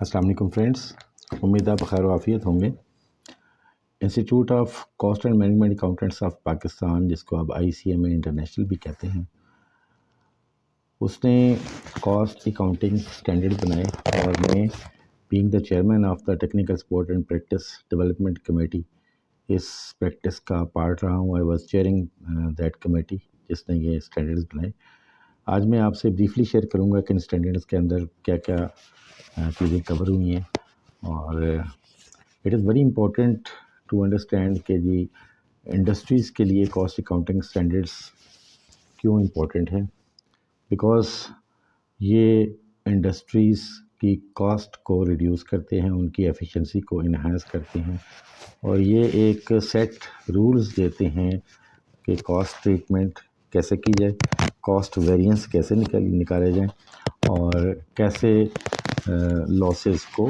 अस्सलाम वालेकुम फ्रेंड्स, उम्मीद आप खैर आफियत होंगे। Institute of cost and management accountants of Pakistan, जिसको आप ICMA इंटरनेशनल भी कहते हैं, उसने कॉस्ट अकाउंटिंग स्टैंडर्ड बनाए और मैं being the chairman of the technical support and practice development committee इस प्रैक्टिस का पार्ट रहा हूँ। I was chairing that committee जिसने ये स्टैंडर्ड्स बनाए। आज मैं आपसे ब्रीफली शेयर करूँगा कि इन स्टैंडर्ड्स के अंदर क्या क्या चीज़ें कवर हुई हैं, और it is very important to understand कि जी इंडस्ट्रीज़ के लिए कॉस्ट अकाउंटिंग स्टैंडर्ड्स क्यों इम्पोर्टेंट हैं। बिकॉज़ ये इंडस्ट्रीज़ की कॉस्ट को रिड्यूस करते हैं, उनकी एफिशिएंसी को इन्हांस करते हैं, और ये एक सेट रूल्स देते हैं कि कॉस्ट ट्रीटमेंट कैसे की जाए, कॉस्ट वेरिएंस कैसे निकाले जाएं, और कैसे लॉसेस को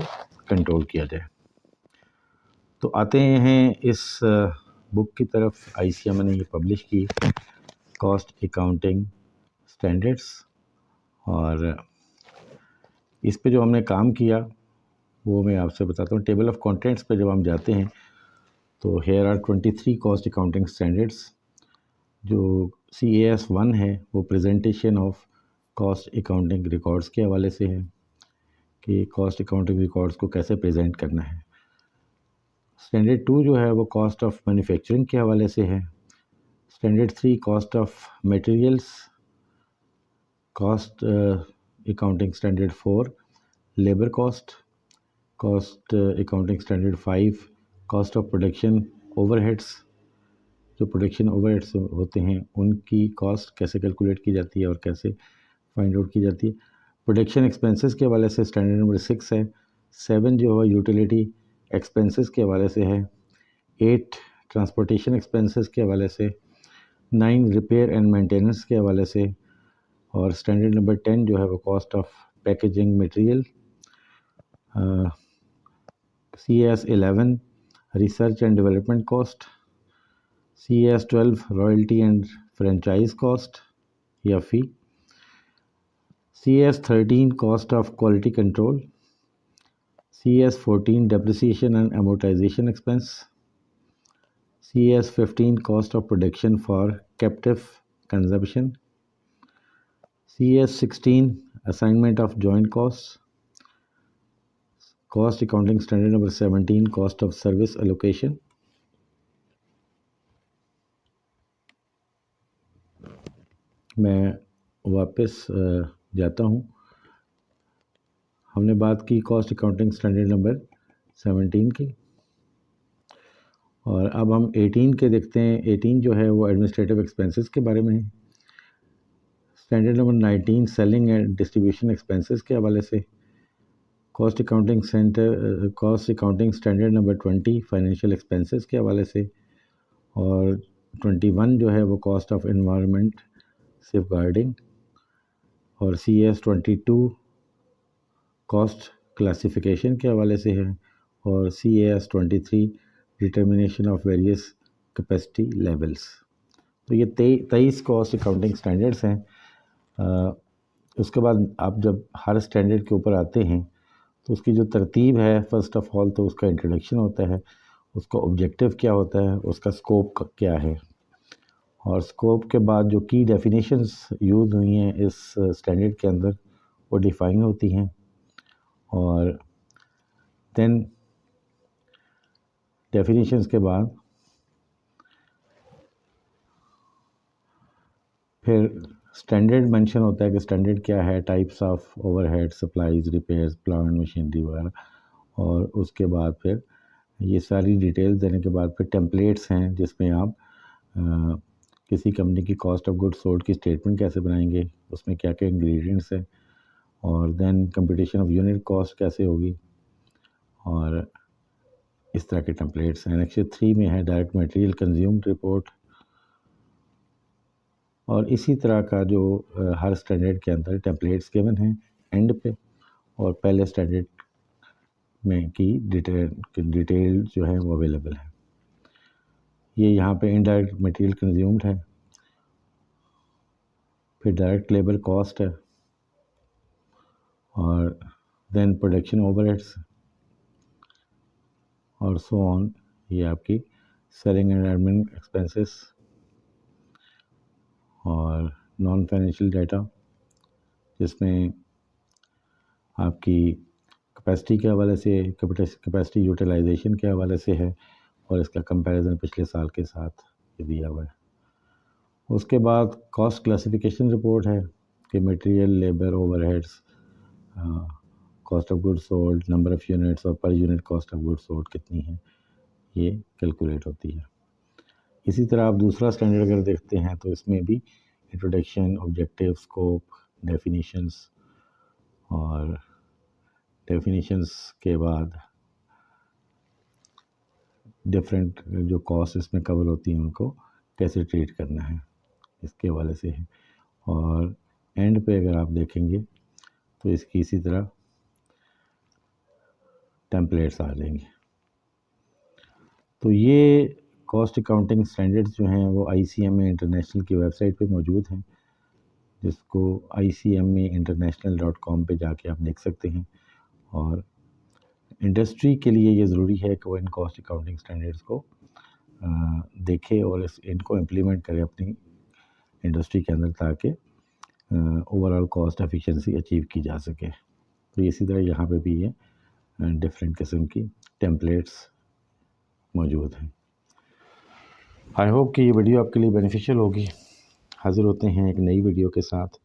कंट्रोल किया जाए। तो आते हैं इस बुक की तरफ। ICMA ने ये पब्लिश की, कॉस्ट अकाउंटिंग स्टैंडर्ड्स, और इस पे जो हमने काम किया वो मैं आपसे बताता हूँ। टेबल ऑफ कंटेंट्स पे जब हम जाते हैं तो here are 23 cost accounting standards. जो CAS 1 है वो presentation of cost accounting records के हवाले से है कि कॉस्ट अकाउंटिंग रिकॉर्ड्स को कैसे प्रेजेंट करना है। स्टैंडर्ड 2 जो है वो कॉस्ट ऑफ मैन्युफैक्चरिंग के हवाले से है। Standard 3 cost of materials. Cost accounting standard 4 labour cost. Cost accounting standard 5 cost of production overheads. जो प्रोडक्शन ओवरहेड्स होते हैं उनकी कॉस्ट कैसे कैलकुलेट की जाती है और कैसे फाइंड आउट की जाती है। प्रोडक्शन एक्सपेंसेस के हवाले से स्टैंडर्ड नंबर 6 है। 7 जो है यूटिलिटी एक्सपेंसेस के हवाले से है। 8 ट्रांसपोर्टेशन एक्सपेंसेस के हवाले से। 9 रिपेयर एंड मेंटेनेंस के हवाले से। और स्टैंडर्ड नंबर 10 जो है वो cost of packaging material. CAS 11 research and development cost. CAS 12 royalty and franchise cost या फ़ी। CAS 13 cost of quality control. CAS 14 depreciation and amortization expense. CAS 15 cost of production for captive consumption. CAS 16 assignment of joint costs. Cost accounting standard number 17 cost of service allocation. मैं वापस जाता हूँ। हमने बात की cost accounting standard number 17 की, और अब हम 18 के देखते हैं। 18 जो है वो एडमिनिस्ट्रेटिव एक्सपेंसेस के बारे में है। Standard number 19 selling and distribution expenses के हवाले से। Cost accounting standard number 20 financial expenses के हवाले से। और 21 जो है वो कॉस्ट ऑफ एनवायरनमेंट सेफगार्डिंग। और CAS 22 कॉस्ट क्लासिफिकेशन के हवाले से है। और CAS 23 determination of various capacity levels. तो ये 23 कॉस्ट अकाउंटिंग स्टैंडर्ड्स हैं। उसके बाद आप जब हर स्टैंडर्ड के ऊपर आते हैं तो उसकी जो तरतीब है, फ़र्स्ट ऑफ ऑल तो उसका इंट्रोडक्शन होता है, उसका ऑब्जेक्टिव क्या होता है, उसका स्कोप क्या है, और स्कोप के बाद जो की डेफिनेशंस यूज़ हुई हैं इस स्टैंडर्ड के अंदर वो डिफ़ाइन होती हैं। और देन डेफिनेशंस के बाद फिर स्टैंडर्ड मेंशन होता है कि स्टैंडर्ड क्या है, types of overhead, supplies, repairs, plant machinery वगैरह। और उसके बाद फिर ये सारी डिटेल्स देने के बाद फिर टेम्पलेट्स हैं जिसमें आप किसी कंपनी की कॉस्ट ऑफ गुड्स सोल्ड की स्टेटमेंट कैसे बनाएंगे, उसमें क्या क्या इंग्रेडिएंट्स हैं, और then computation of unit cost कैसे होगी, और इस तरह के टेम्पलेट्स हैं। एनेक्स 3 में है डायरेक्ट मटेरियल कंज्यूम्ड रिपोर्ट। और इसी तरह का जो हर स्टैंडर्ड के अंदर टेम्पलेट्स गिवन हैं एंड पे, और पहले स्टैंडर्ड में की डिटेल जो है वो अवेलेबल है। ये यहाँ पे इनडायरेक्ट मटेरियल कंज्यूम्ड है, फिर डायरेक्ट लेबर कॉस्ट है, और دین پروڈکشن اوور ہیڈس اور سو آن. یہ آپ کی سیلنگ اینڈ ایڈمن ایکسپینسز اور نان فائنینشیل ڈیٹا جس میں آپ کی کیپیسٹی کے حوالے سے کیپیسٹی یوٹیلائزیشن کے حوالے سے ہے اور اس کا کمپیریزن پچھلے سال کے ساتھ یہ دیا ہوا ہے. اس کے بعد کاسٹ کلاسیفیکیشن رپورٹ ہے کہ material labour overheads cost of good sold number of units اور per unit cost of good sold کتنی ہے یہ کیلکولیٹ ہوتی ہے. اسی طرح آپ دوسرا اسٹینڈرڈ اگر دیکھتے ہیں تو اس میں بھی انٹروڈکشن آبجیکٹیو اسکوپ ڈیفینیشنس اور ڈیفینیشنس کے بعد ڈفرینٹ جو کاسٹ اس میں کور ہوتی ہیں ان کو کیسے ٹریٹ کرنا ہے اس کے حوالے سے ہے. اور اینڈ پہ اگر آپ دیکھیں گے تو اس کی اسی طرح ٹیمپلیٹس آ جائیں گے. تو یہ کاسٹ اکاؤنٹنگ اسٹینڈرڈس جو ہیں وہ ICMA انٹرنیشنل کی ویب سائٹ پہ موجود ہیں جس کو ICMA international.com پہ جا کے آپ دیکھ سکتے ہیں. اور انڈسٹری کے لیے یہ ضروری ہے کہ وہ ان کاسٹ اکاؤنٹنگ اسٹینڈرڈس کو دیکھے اور ان کو امپلیمنٹ کرے اپنی انڈسٹری کے اندر تاکہ over all cost efficiency achieve کی جا سکے. تو اسی طرح یہاں پہ بھی یہ ڈفرینٹ قسم کی ٹیمپلیٹس موجود ہیں. آئی ہوپ کہ یہ ویڈیو آپ کے لیے بینیفیشیل ہوگی. حاضر ہوتے ہیں ایک نئی ویڈیو کے ساتھ.